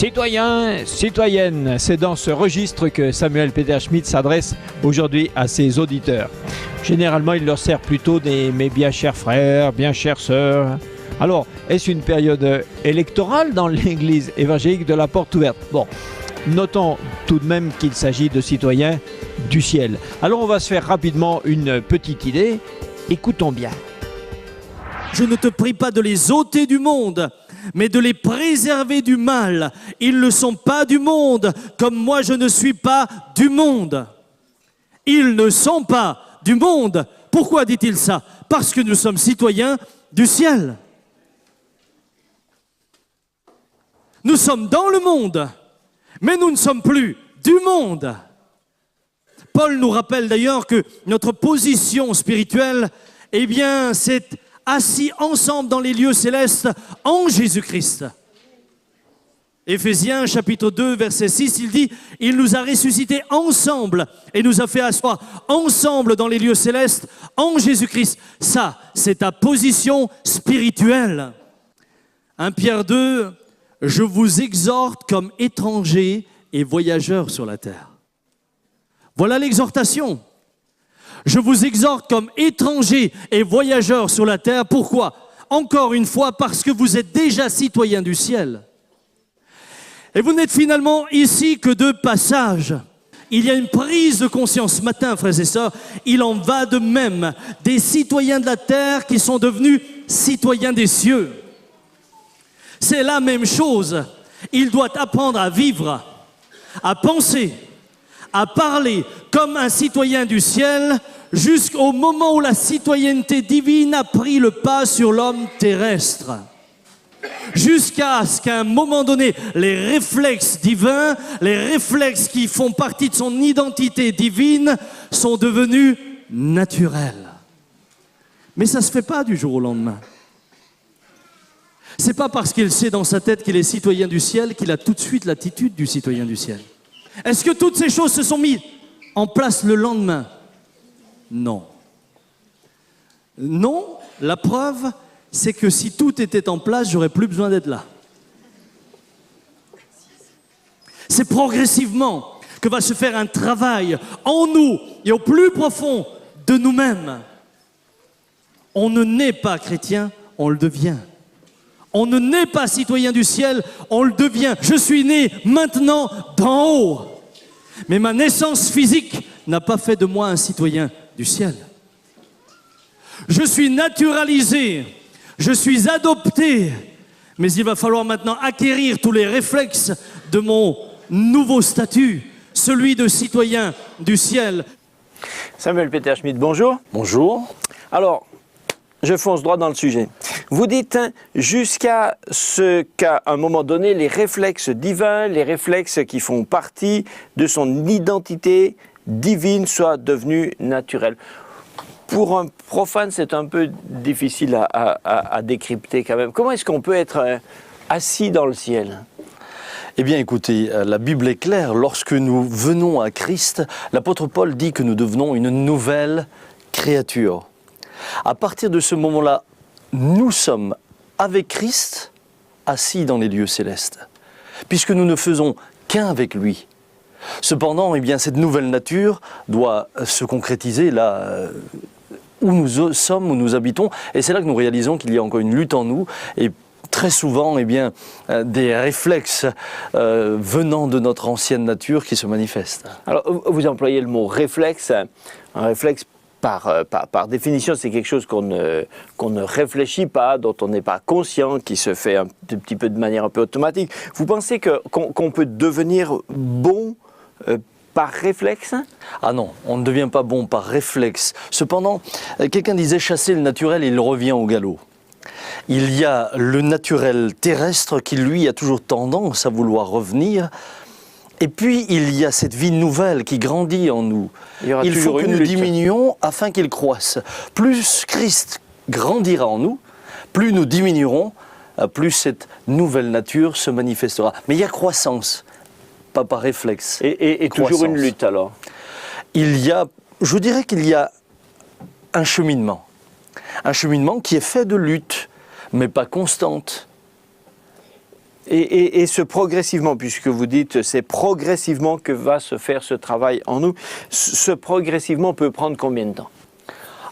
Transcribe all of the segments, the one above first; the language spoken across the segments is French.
Citoyens, citoyennes, c'est dans ce registre que Samuel Peter Schmidt s'adresse aujourd'hui à ses auditeurs. Généralement, il leur sert plutôt des « mes bien chers frères, bien chères sœurs ». Alors, est-ce une période électorale dans l'église évangélique de la Porte Ouverte? Bon, notons tout de même qu'il s'agit de citoyens du ciel. Alors, on va se faire rapidement une petite idée. Écoutons bien. Je ne te prie pas de les ôter du monde, mais de les préserver du mal. Ils ne sont pas du monde, comme moi je ne suis pas du monde. Ils ne sont pas du monde. Pourquoi dit-il ça? Parce que nous sommes citoyens du ciel. Nous sommes dans le monde, mais nous ne sommes plus du monde. Paul nous rappelle d'ailleurs que notre position spirituelle, eh bien, c'est assis ensemble dans les lieux célestes en Jésus-Christ. Éphésiens chapitre 2 verset 6, il dit « Il nous a ressuscités ensemble et nous a fait asseoir ensemble dans les lieux célestes en Jésus-Christ. » Ça, c'est ta position spirituelle. 1 Pierre 2, « Je vous exhorte comme étrangers et voyageurs sur la terre. » Voilà l'exhortation. Je vous exhorte comme étrangers et voyageurs sur la terre. Pourquoi? Encore une fois, parce que vous êtes déjà citoyens du ciel. Et vous n'êtes finalement ici que de passage. Il y a une prise de conscience ce matin, frères et sœurs. Il en va de même des citoyens de la terre qui sont devenus citoyens des cieux. C'est la même chose. Il doit apprendre à vivre, à penser, à parler comme un citoyen du ciel jusqu'au moment où la citoyenneté divine a pris le pas sur l'homme terrestre. Jusqu'à ce qu'à un moment donné, les réflexes divins, les réflexes qui font partie de son identité divine sont devenus naturels. Mais ça ne se fait pas du jour au lendemain. C'est pas parce qu'il sait dans sa tête qu'il est citoyen du ciel qu'il a tout de suite l'attitude du citoyen du ciel. Est-ce que toutes ces choses se sont mises en place le lendemain? Non. Non, la preuve, c'est que si tout était en place, j'aurais plus besoin d'être là. C'est progressivement que va se faire un travail en nous et au plus profond de nous-mêmes. On ne naît pas chrétien, on le devient. On ne naît pas citoyen du ciel, on le devient. Je suis né maintenant d'en haut. Mais ma naissance physique n'a pas fait de moi un citoyen du ciel. Je suis naturalisé, je suis adopté, mais il va falloir maintenant acquérir tous les réflexes de mon nouveau statut, celui de citoyen du ciel. Samuel Peter Schmidt, bonjour. Bonjour. Alors, je fonce droit dans le sujet. Vous dites jusqu'à ce qu'à un moment donné, les réflexes divins, les réflexes qui font partie de son identité divine soient devenus naturels. Pour un profane, c'est un peu difficile à décrypter quand même. Comment est-ce qu'on peut être assis dans le ciel ? Eh bien écoutez, la Bible est claire. Lorsque nous venons à Christ, l'apôtre Paul dit que nous devenons une nouvelle créature. À partir de ce moment-là, nous sommes avec Christ assis dans les lieux célestes, puisque nous ne faisons qu'un avec lui. Cependant, eh bien, cette nouvelle nature doit se concrétiser là où nous sommes, où nous habitons, et c'est là que nous réalisons qu'il y a encore une lutte en nous, et très souvent, eh bien, des réflexes venant de notre ancienne nature qui se manifestent. Alors, vous employez le mot réflexe, un réflexe. Par définition, c'est quelque chose qu'on ne réfléchit pas, dont on n'est pas conscient, qui se fait un petit peu de manière un peu automatique. Vous pensez qu'on peut devenir bon par réflexe? Ah non, on ne devient pas bon par réflexe. Cependant, quelqu'un disait chasser le naturel et il revient au galop. Il y a le naturel terrestre qui, lui, a toujours tendance à vouloir revenir. Et puis, il y a cette vie nouvelle qui grandit en nous. Il faut que nous diminuions afin qu'il croisse. Plus Christ grandira en nous, plus nous diminuerons, plus cette nouvelle nature se manifestera. Mais il y a croissance, pas par réflexe. Et toujours une lutte alors? Je dirais qu'il y a un cheminement. Un cheminement qui est fait de lutte, mais pas constante. Et ce progressivement, puisque vous dites c'est progressivement que va se faire ce travail en nous, ce progressivement peut prendre combien de temps?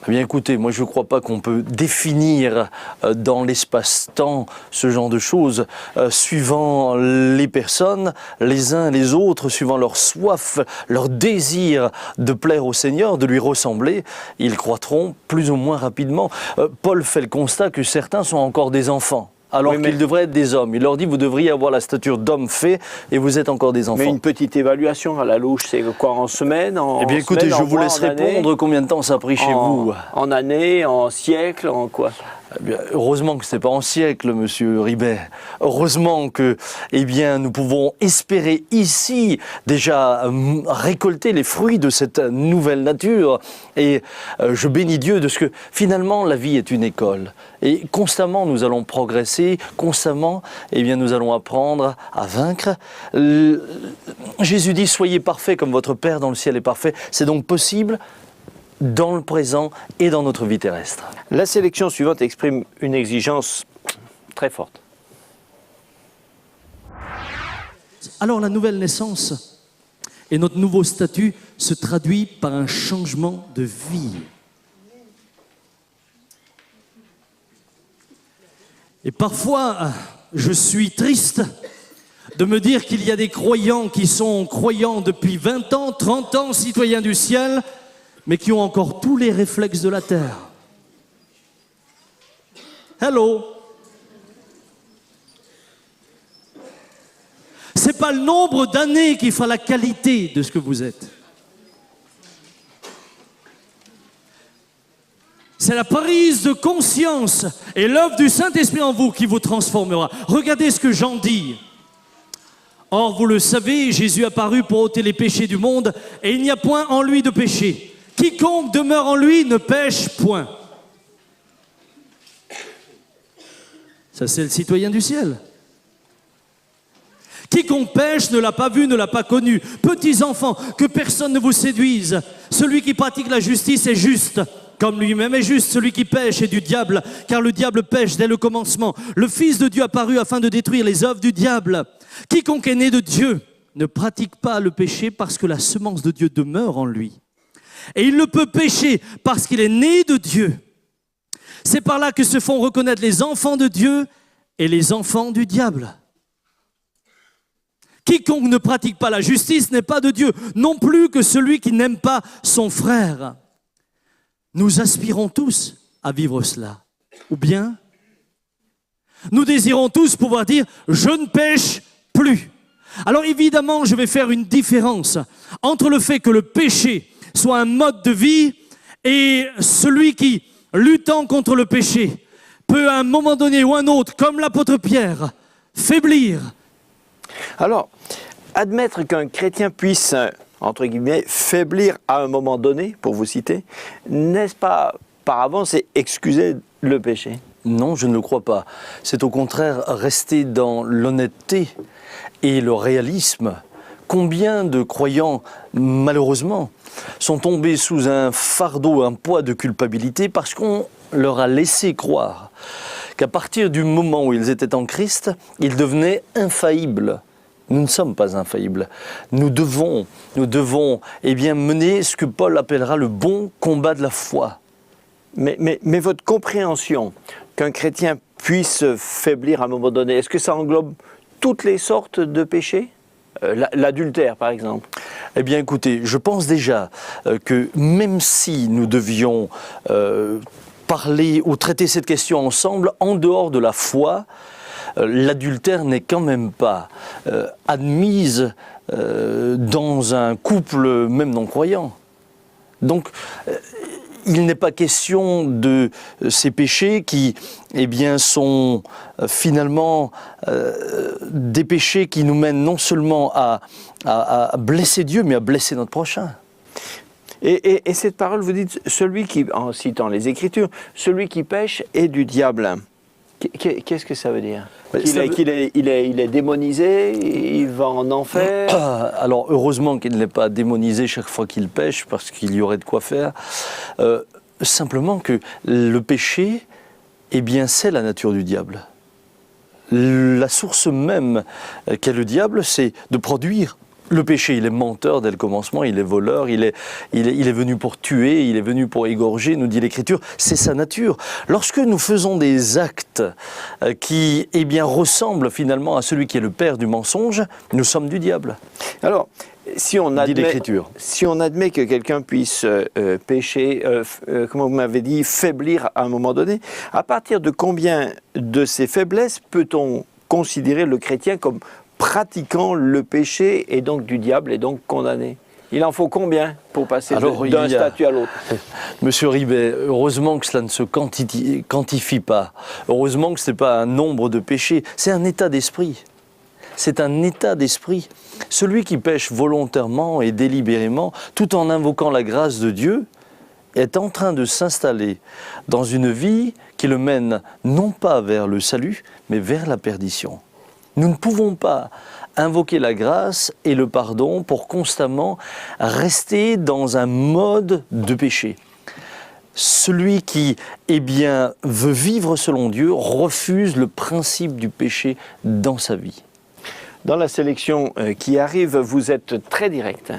Eh bien écoutez, moi je ne crois pas qu'on peut définir dans l'espace-temps ce genre de choses suivant les personnes, les uns les autres, suivant leur soif, leur désir de plaire au Seigneur, de lui ressembler, ils croîtront plus ou moins rapidement. Paul fait le constat que certains sont encore des enfants. Alors qu'ils devraient être des hommes. Il leur dit, vous devriez avoir la stature d'homme fait et vous êtes encore des enfants. Mais une petite évaluation à la louche, c'est quoi, en semaine, Eh bien écoutez, je vous laisse répondre combien de temps ça a pris chez vous. En année, en siècle, en quoi? Eh bien, heureusement que ce n'est pas en siècle, monsieur Ribet. Heureusement que, eh bien, nous pouvons espérer ici déjà récolter les fruits de cette nouvelle nature. Et je bénis Dieu de ce que finalement la vie est une école. Et constamment nous allons progresser, constamment, eh bien, nous allons apprendre à vaincre. Jésus dit, soyez parfaits comme votre Père dans le ciel est parfait. C'est donc possible dans le présent et dans notre vie terrestre. La sélection suivante exprime une exigence très forte. Alors la nouvelle naissance et notre nouveau statut se traduit par un changement de vie. Et parfois, je suis triste de me dire qu'il y a des croyants qui sont croyants depuis 20 ans, 30 ans, citoyens du ciel, mais qui ont encore tous les réflexes de la terre. Hello. C'est pas le nombre d'années qui fera la qualité de ce que vous êtes. C'est la prise de conscience et l'œuvre du Saint-Esprit en vous qui vous transformera. Regardez ce que Jean dit. Or, vous le savez, Jésus apparut pour ôter les péchés du monde et il n'y a point en lui de péché. Quiconque demeure en lui ne pêche point. Ça, c'est le citoyen du ciel. Quiconque pêche ne l'a pas vu, ne l'a pas connu. Petits enfants, que personne ne vous séduise. Celui qui pratique la justice est juste, comme lui-même est juste. Celui qui pêche est du diable, car le diable pêche dès le commencement. Le Fils de Dieu apparut afin de détruire les œuvres du diable. Quiconque est né de Dieu ne pratique pas le péché parce que la semence de Dieu demeure en lui. Et il ne peut pécher parce qu'il est né de Dieu. C'est par là que se font reconnaître les enfants de Dieu et les enfants du diable. Quiconque ne pratique pas la justice n'est pas de Dieu, non plus que celui qui n'aime pas son frère. Nous aspirons tous à vivre cela. Ou bien, nous désirons tous pouvoir dire « je ne pêche plus ». Alors évidemment, je vais faire une différence entre le fait que le péché soit un mode de vie et celui qui, luttant contre le péché, peut à un moment donné ou un autre, comme l'apôtre Pierre, faiblir. Alors, admettre qu'un chrétien puisse, entre guillemets, faiblir à un moment donné, pour vous citer, n'est-ce pas par avance excuser le péché? Non, je ne le crois pas. C'est au contraire rester dans l'honnêteté et le réalisme. Combien de croyants, malheureusement, sont tombés sous un fardeau, un poids de culpabilité parce qu'on leur a laissé croire qu'à partir du moment où ils étaient en Christ, ils devenaient infaillibles. Nous ne sommes pas infaillibles. Nous devons eh bien, mener ce que Paul appellera le bon combat de la foi. Mais votre compréhension qu'un chrétien puisse faiblir à un moment donné, est-ce que ça englobe toutes les sortes de péchés? L'adultère, par exemple. Eh bien, écoutez, je pense déjà que même si nous devions parler ou traiter cette question ensemble, en dehors de la foi, l'adultère n'est quand même pas admise dans un couple même non-croyant. Donc, il n'est pas question de ces péchés qui, eh bien, sont finalement des péchés qui nous mènent non seulement à blesser Dieu, mais à blesser notre prochain. Et cette parole, vous dites, celui qui, en citant les Écritures, celui qui pêche est du diable. Qu'est-ce que ça veut dire? Il est démonisé, il va en enfer? Alors heureusement qu'il n'est pas démonisé chaque fois qu'il pêche, parce qu'il y aurait de quoi faire. Simplement que le péché, eh bien, c'est la nature du diable. la source même qu'est le diable, c'est de produire. Le péché, il est menteur dès le commencement, il est voleur, il est venu pour tuer, il est venu pour égorger, nous dit l'Écriture, c'est sa nature. Lorsque nous faisons des actes qui ressemblent finalement à celui qui est le père du mensonge, nous sommes du diable. Alors, si on dit l'Écriture. Si on admet que quelqu'un puisse pécher, comment vous m'avez dit, faiblir à un moment donné, à partir de combien de ces faiblesses peut-on considérer le chrétien comme pratiquant le péché et donc du diable et donc condamné? Il en faut combien pour passer d'un statut à l'autre? Monsieur Ribet, heureusement que cela ne se quantifie pas. Heureusement que ce n'est pas un nombre de péchés, c'est un état d'esprit. C'est un état d'esprit. Celui qui pêche volontairement et délibérément, tout en invoquant la grâce de Dieu, est en train de s'installer dans une vie qui le mène non pas vers le salut, mais vers la perdition. Nous ne pouvons pas invoquer la grâce et le pardon pour constamment rester dans un mode de péché. Celui qui, veut vivre selon Dieu, refuse le principe du péché dans sa vie. Dans la sélection qui arrive, vous êtes très direct.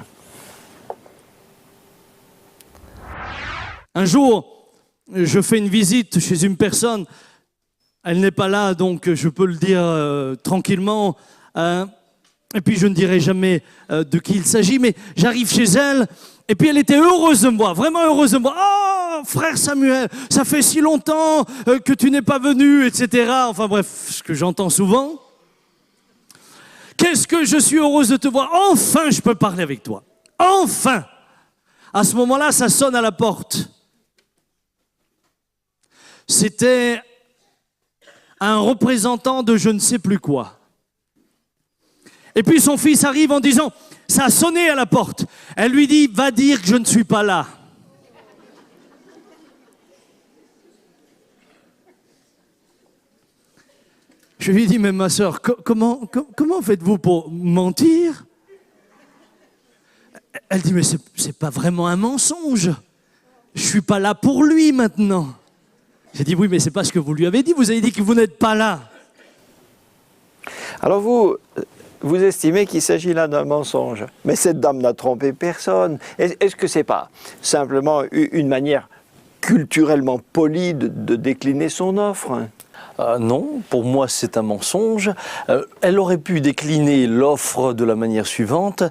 Un jour, je fais une visite chez une personne. Elle n'est pas là, donc je peux le dire tranquillement. Et puis je ne dirai jamais de qui il s'agit, mais j'arrive chez elle, et puis elle était heureuse de me voir, vraiment heureuse de me voir. Oh, frère Samuel, ça fait si longtemps que tu n'es pas venu, etc. Enfin bref, ce que j'entends souvent. Qu'est-ce que je suis heureuse de te voir. Enfin, je peux parler avec toi. Enfin. À ce moment-là, ça sonne à la porte. C'était un représentant de je ne sais plus quoi. Et puis son fils arrive en disant, ça a sonné à la porte. Elle lui dit, va dire que je ne suis pas là. Je lui dis, mais ma sœur, comment faites-vous pour mentir? Elle dit, mais c'est pas vraiment un mensonge. Je suis pas là pour lui maintenant. J'ai dit, oui, mais c'est pas ce que vous lui avez dit. Vous avez dit que vous n'êtes pas là. Alors vous estimez qu'il s'agit là d'un mensonge. Mais cette dame n'a trompé personne. Est-ce que c'est pas simplement une manière culturellement polie de décliner son offre? Non, pour moi c'est un mensonge. Elle aurait pu décliner l'offre de la manière suivante.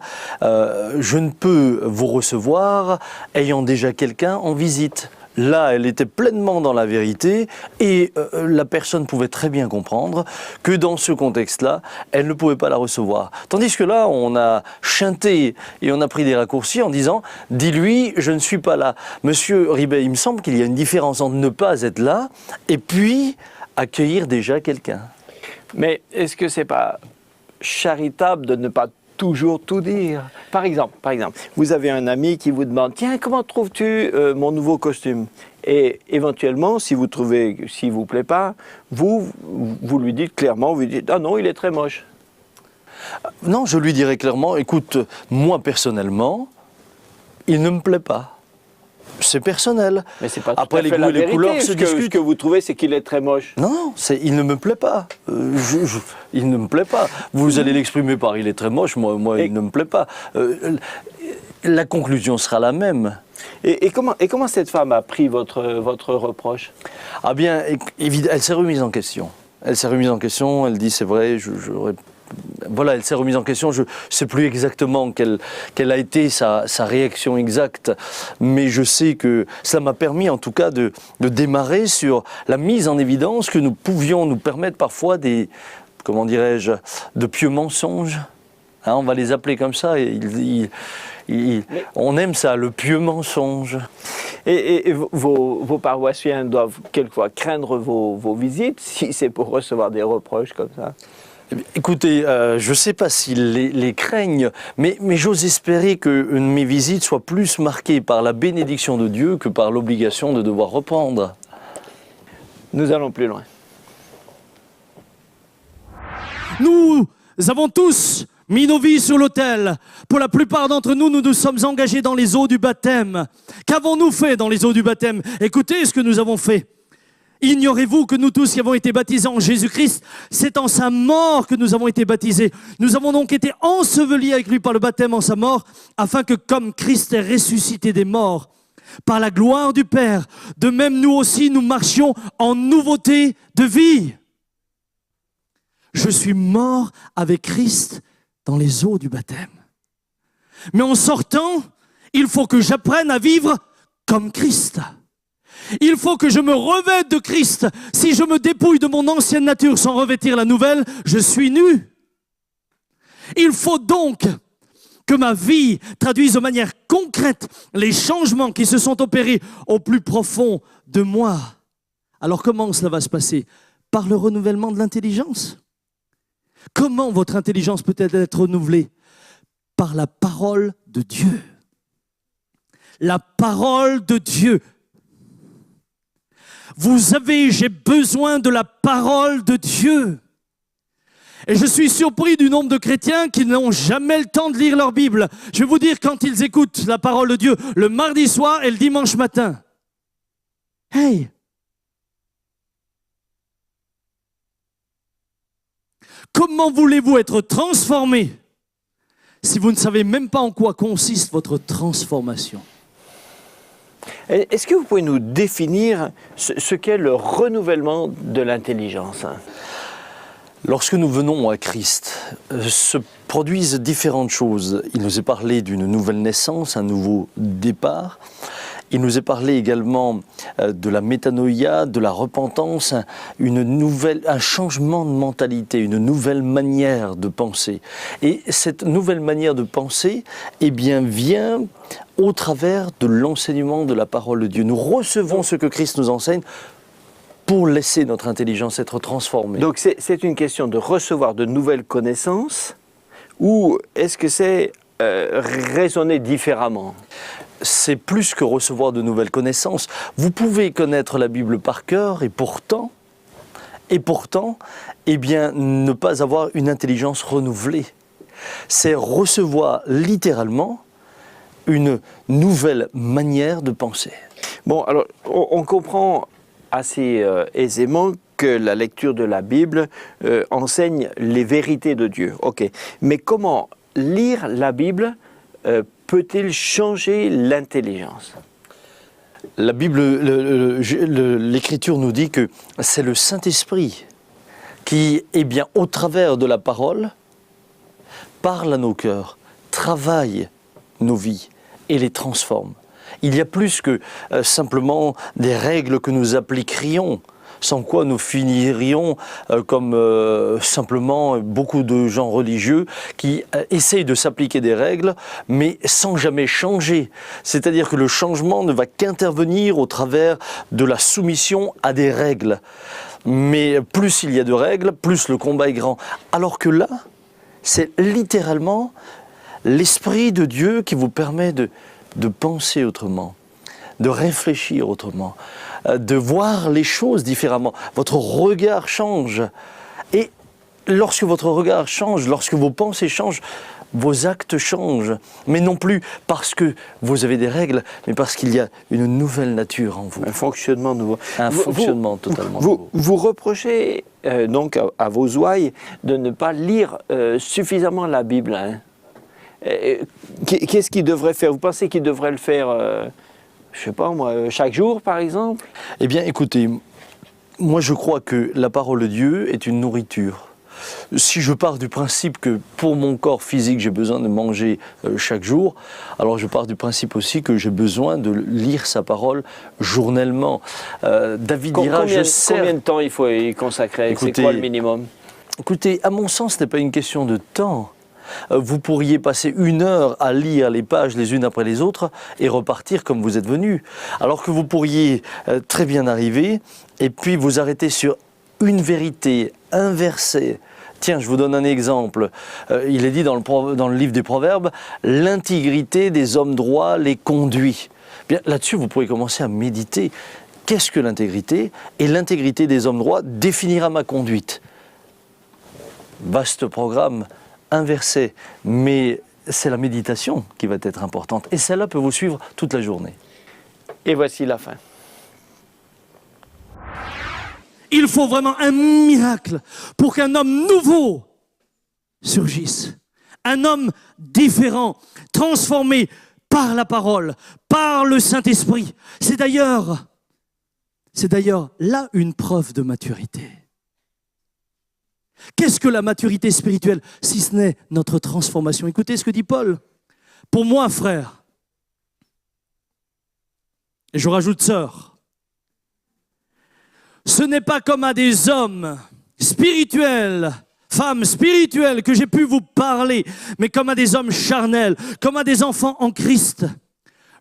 Je ne peux vous recevoir ayant déjà quelqu'un en visite. Là, elle était pleinement dans la vérité et la personne pouvait très bien comprendre que dans ce contexte-là, elle ne pouvait pas la recevoir. Tandis que là, on a chanté et on a pris des raccourcis en disant « dis-lui, je ne suis pas là ». Monsieur Ribet, il me semble qu'il y a une différence entre ne pas être là et puis accueillir déjà quelqu'un. Mais est-ce que c'est pas charitable de ne pas toujours tout dire? Par exemple, vous avez un ami qui vous demande « Tiens, comment trouves-tu mon nouveau costume ?» Et éventuellement, si vous trouvez s'il ne vous plaît pas, vous lui dites clairement, vous lui dites « Ah non, il est très moche ». Non, je lui dirais clairement « Écoute, moi personnellement, il ne me plaît pas. » C'est personnel. Mais c'est pas tout après à les fait goûts la et les vérité. couleurs se discutent. Ce que vous trouvez, c'est qu'il est très moche. Non, il ne me plaît pas. Il ne me plaît pas. Vous allez l'exprimer par il est très moche, moi il ne me plaît pas. La conclusion sera la même. Et comment cette femme a pris votre reproche? Ah bien, elle s'est remise en question. Elle s'est remise en question, elle dit c'est vrai, voilà, elle s'est remise en question. Je ne sais plus exactement quelle a été sa réaction exacte, mais je sais que ça m'a permis en tout cas de démarrer sur la mise en évidence que nous pouvions nous permettre parfois des, comment dirais-je, de pieux mensonges. Hein, on va les appeler comme ça. On aime ça, le pieux mensonge. Et vos paroissiens doivent quelquefois craindre vos visites si c'est pour recevoir des reproches comme ça? Écoutez, je ne sais pas s'ils les craignent, mais j'ose espérer que mes visites soient plus marquées par la bénédiction de Dieu que par l'obligation de devoir reprendre. Nous allons plus loin. Nous avons tous mis nos vies sur l'autel. Pour la plupart d'entre nous, nous nous sommes engagés dans les eaux du baptême. Qu'avons-nous fait dans les eaux du baptême? Écoutez ce que nous avons fait. Ignorez-vous que nous tous qui avons été baptisés en Jésus-Christ, c'est en sa mort que nous avons été baptisés. Nous avons donc été ensevelis avec lui par le baptême en sa mort, afin que comme Christ est ressuscité des morts, par la gloire du Père, de même nous aussi nous marchions en nouveauté de vie. Je suis mort avec Christ dans les eaux du baptême. Mais en sortant, il faut que j'apprenne à vivre comme Christ. Il faut que je me revête de Christ. Si je me dépouille de mon ancienne nature sans revêtir la nouvelle, je suis nu. Il faut donc que ma vie traduise de manière concrète les changements qui se sont opérés au plus profond de moi. Alors comment cela va se passer? Par le renouvellement de l'intelligence. Comment votre intelligence peut-elle être renouvelée? Par la parole de Dieu. La parole de Dieu. J'ai besoin de la parole de Dieu. Et je suis surpris du nombre de chrétiens qui n'ont jamais le temps de lire leur Bible. Je vais vous dire, quand ils écoutent la parole de Dieu le mardi soir et le dimanche matin. Hey! Comment voulez-vous être transformé si vous ne savez même pas en quoi consiste votre transformation? Est-ce que vous pouvez nous définir ce qu'est le renouvellement de l'intelligence? Lorsque nous venons à Christ, se produisent différentes choses. Il nous est parlé d'une nouvelle naissance, un nouveau départ. Il nous est parlé également de la métanoïa, de la repentance, un changement de mentalité, une nouvelle manière de penser. Et cette nouvelle manière de penser, eh bien, vient au travers de l'enseignement de la parole de Dieu. Nous recevons ce que Christ nous enseigne pour laisser notre intelligence être transformée. Donc c'est une question de recevoir de nouvelles connaissances, ou est-ce que c'est raisonner différemment? C'est plus que recevoir de nouvelles connaissances. Vous pouvez connaître la Bible par cœur et pourtant, eh bien, ne pas avoir une intelligence renouvelée. C'est recevoir littéralement une nouvelle manière de penser. Bon, alors on comprend assez aisément que la lecture de la Bible enseigne les vérités de Dieu. Ok, mais comment lire la Bible peut-il changer l'intelligence? La Bible, l'Écriture nous dit que c'est le Saint-Esprit qui, eh bien, au travers de la parole, parle à nos cœurs, travaille nos vies et les transforme. Il y a plus que simplement des règles que nous appliquerions, sans quoi nous finirions comme simplement beaucoup de gens religieux qui essayent de s'appliquer des règles, mais sans jamais changer. C'est-à-dire que le changement ne va qu'intervenir au travers de la soumission à des règles. Mais plus il y a de règles, plus le combat est grand. Alors que là, c'est littéralement l'Esprit de Dieu qui vous permet de penser autrement, de réfléchir autrement, de voir les choses différemment. Votre regard change. Et lorsque votre regard change, lorsque vos pensées changent, vos actes changent. Mais non plus parce que vous avez des règles, mais parce qu'il y a une nouvelle nature en vous. Un fonctionnement nouveau. Un fonctionnement totalement nouveau. Vous reprochez donc à vos ouailles de ne pas lire suffisamment la Bible, hein? Qu'est-ce qu'il devrait faire? Vous pensez qu'il devrait le faire, je ne sais pas moi, chaque jour par exemple? Eh bien écoutez, moi je crois que la parole de Dieu est une nourriture. Si je pars du principe que pour mon corps physique j'ai besoin de manger chaque jour, alors je pars du principe aussi que j'ai besoin de lire sa parole journellement. David dira, combien de temps il faut y consacrer? C'est quoi le minimum? Écoutez, à mon sens, ce n'est pas une question de temps. Vous pourriez passer 1 heure à lire les pages les unes après les autres et repartir comme vous êtes venu. Alors que vous pourriez très bien arriver et puis vous arrêter sur une vérité, un verset. Tiens, je vous donne un exemple. Il est dit dans le livre des Proverbes, l'intégrité des hommes droits les conduit. Bien, là-dessus, vous pourrez commencer à méditer. Qu'est-ce que l'intégrité? Et l'intégrité des hommes droits définira ma conduite. Vaste programme. Un verset, mais c'est la méditation qui va être importante. Et celle-là peut vous suivre toute la journée. Et voici la fin. Il faut vraiment un miracle pour qu'un homme nouveau surgisse. Un homme différent, transformé par la parole, par le Saint-Esprit. C'est d'ailleurs là une preuve de maturité. Qu'est-ce que la maturité spirituelle, si ce n'est notre transformation? Écoutez ce que dit Paul. Pour moi, frère, et je rajoute sœur, ce n'est pas comme à des hommes spirituels, femmes spirituelles que j'ai pu vous parler, mais comme à des hommes charnels, comme à des enfants en Christ.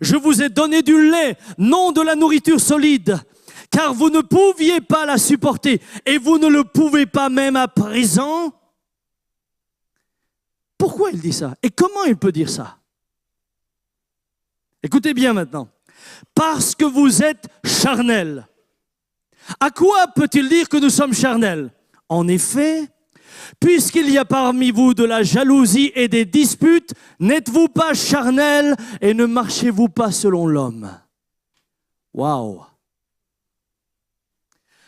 Je vous ai donné du lait, non de la nourriture solide, car vous ne pouviez pas la supporter, et vous ne le pouvez pas même à présent. Pourquoi il dit ça? Et comment il peut dire ça? Écoutez bien maintenant. Parce que vous êtes charnels. À quoi peut-il dire que nous sommes charnels? En effet, puisqu'il y a parmi vous de la jalousie et des disputes, n'êtes-vous pas charnels et ne marchez-vous pas selon l'homme? Waouh!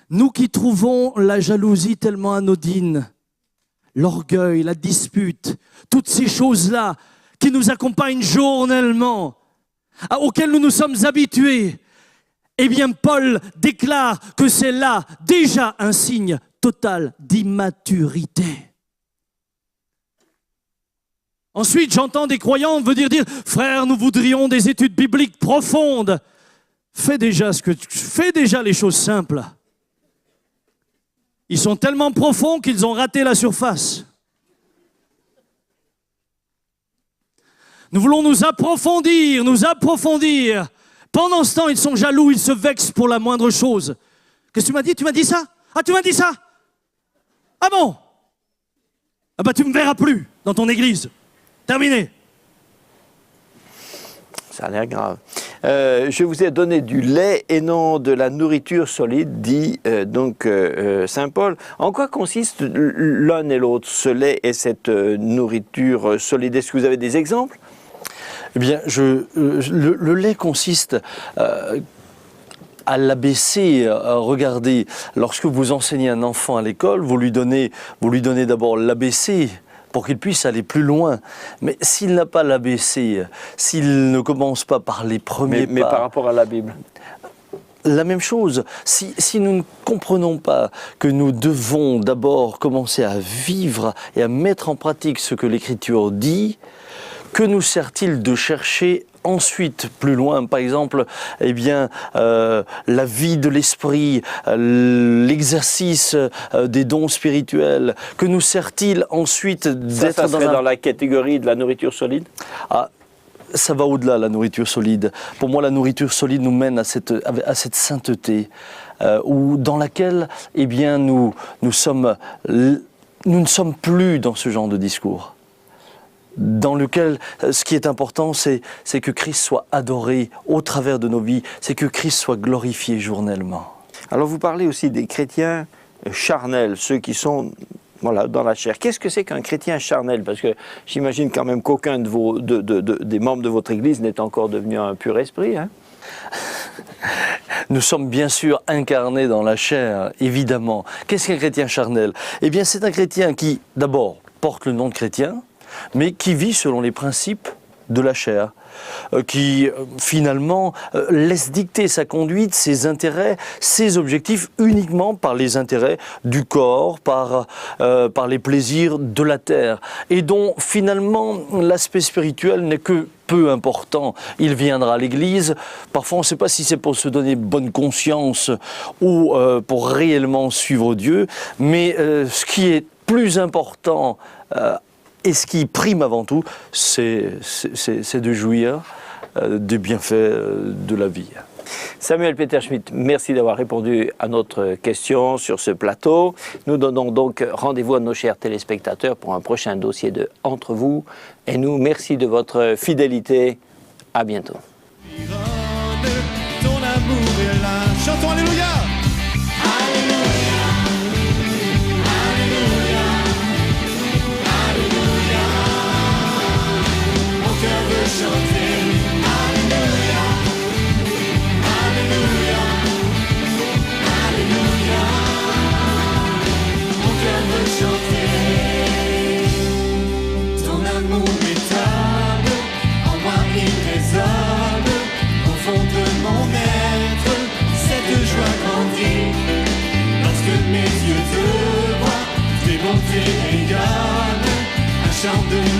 Nous qui trouvons la jalousie tellement anodine, l'orgueil, la dispute, toutes ces choses-là qui nous accompagnent journellement, auxquelles nous nous sommes habitués, eh bien Paul déclare que c'est là déjà un signe total d'immaturité. Ensuite, j'entends des croyants venir dire « Frère, nous voudrions des études bibliques profondes. » Fais déjà les choses simples. Ils sont tellement profonds qu'ils ont raté la surface. Nous voulons nous approfondir. Pendant ce temps, ils sont jaloux, ils se vexent pour la moindre chose. Qu'est-ce que tu m'as dit? Tu m'as dit ça? Ah, tu m'as dit ça? Ah bon? Ah bah tu me verras plus dans ton église. Terminé. Ça a l'air grave. Je vous ai donné du lait et non de la nourriture solide, dit Saint Paul. En quoi consiste l'un et l'autre, ce lait et cette nourriture solide? Est-ce que vous avez des exemples? Eh bien, le lait consiste à l'ABC. Regardez, lorsque vous enseignez un enfant à l'école, vous lui donnez d'abord l'ABC pour qu'il puisse aller plus loin. Mais s'il n'a pas l'ABC, s'il ne commence pas par les premiers pas... Mais par rapport à la Bible? La même chose, si nous ne comprenons pas que nous devons d'abord commencer à vivre et à mettre en pratique ce que l'Écriture dit, que nous sert-il de chercher ensuite plus loin, par exemple, la vie de l'esprit, l'exercice des dons spirituels, que nous sert-il ensuite d'être ça serait dans la catégorie de la nourriture solide? Ça va au-delà, la nourriture solide. Pour moi, la nourriture solide nous mène à cette sainteté dans laquelle nous ne sommes plus dans ce genre de discours. Dans lequel, ce qui est important, c'est que Christ soit adoré au travers de nos vies, c'est que Christ soit glorifié journellement. Alors vous parlez aussi des chrétiens charnels, ceux qui sont dans la chair. Qu'est-ce que c'est qu'un chrétien charnel? Parce que j'imagine quand même qu'aucun des membres de votre Église n'est encore devenu un pur esprit. Hein? Nous sommes bien sûr incarnés dans la chair, évidemment. Qu'est-ce qu'un chrétien charnel? Eh bien, c'est un chrétien qui, d'abord, porte le nom de chrétien, mais qui vit selon les principes de la chair, qui finalement laisse dicter sa conduite, ses intérêts, ses objectifs uniquement par les intérêts du corps, par les plaisirs de la terre, et dont finalement l'aspect spirituel n'est que peu important. Il viendra à l'église, parfois on ne sait pas si c'est pour se donner bonne conscience ou pour réellement suivre Dieu, mais ce qui est plus important et ce qui prime avant tout, c'est de jouir des bienfaits de la vie. Samuel Peter Schmidt, merci d'avoir répondu à notre question sur ce plateau. Nous donnons donc rendez-vous à nos chers téléspectateurs pour un prochain dossier de Entre vous et nous. Merci de votre fidélité. À bientôt. Ton amour est là. Chantons Alléluia. Alléluia, de